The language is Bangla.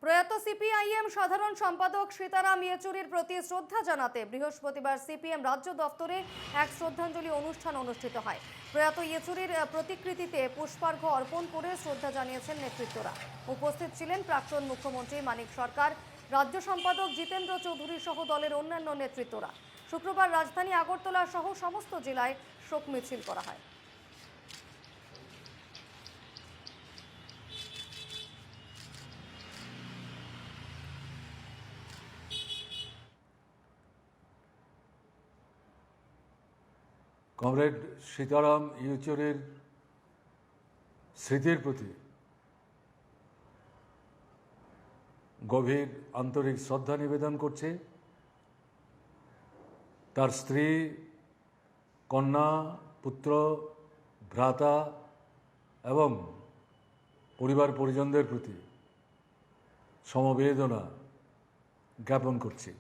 প্রয়াত সিপিআইএম সাধারণ সম্পাদক সীতারাম ইয়েচুরির প্রতি শ্রদ্ধা জানাতে বৃহস্পতিবার সিপিএম রাজ্য দফতরে এক শ্রদ্ধাঞ্জলি অনুষ্ঠান অনুষ্ঠিত হয়। প্রয়াত ইয়েচুরির প্রতিকৃতিতে পুষ্পার্ঘ্য অর্পণ করে শ্রদ্ধা জানিয়েছেন নেতৃত্বরা। উপস্থিত ছিলেন প্রাক্তন মুখ্যমন্ত্রী মানিক সরকার, রাজ্য সম্পাদক জিতেন্দ্র চৌধুরী সহ দলের অন্যান্য নেতৃত্বরা। শুক্রবার রাজধানী আগরতলা সহ সমস্ত জেলায় শোক মিছিল করা হয়। কমরেড সীতারাম ইয়েচুরির স্মৃতির প্রতি গভীর আন্তরিক শ্রদ্ধা নিবেদন করছে তার স্ত্রী, কন্যা, পুত্র, ভ্রাতা এবং পরিবার পরিজনদের প্রতি সমবেদনা জ্ঞাপন করছি।